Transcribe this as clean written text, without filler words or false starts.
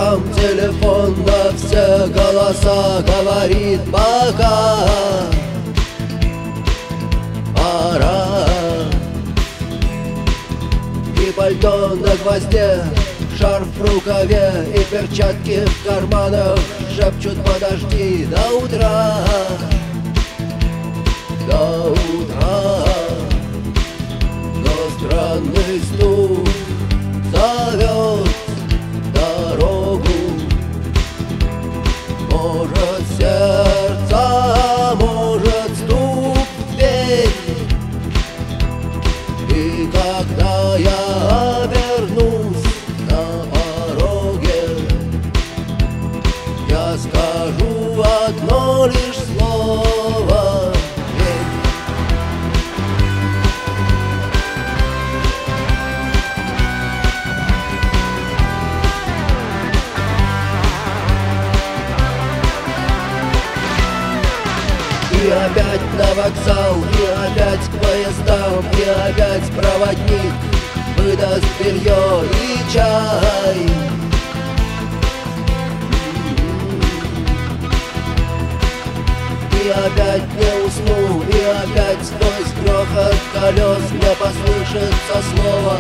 гудкам телефон на все голоса говорит: пока, пора. И пальто на гвозде, шарф в рукаве и перчатки в карманах шепчут: подожди до утра, до утра. Но странный стук зовет дорогу. Может, сердце, может, стук в дверь. И когда я обернусь на пороге, я скажу одно лишь слово: верь. И опять на вокзал, и опять к поездам, и опять проводник выдаст белье и чай. И опять не усну, и опять сквозь грохот колес мне послышится слово: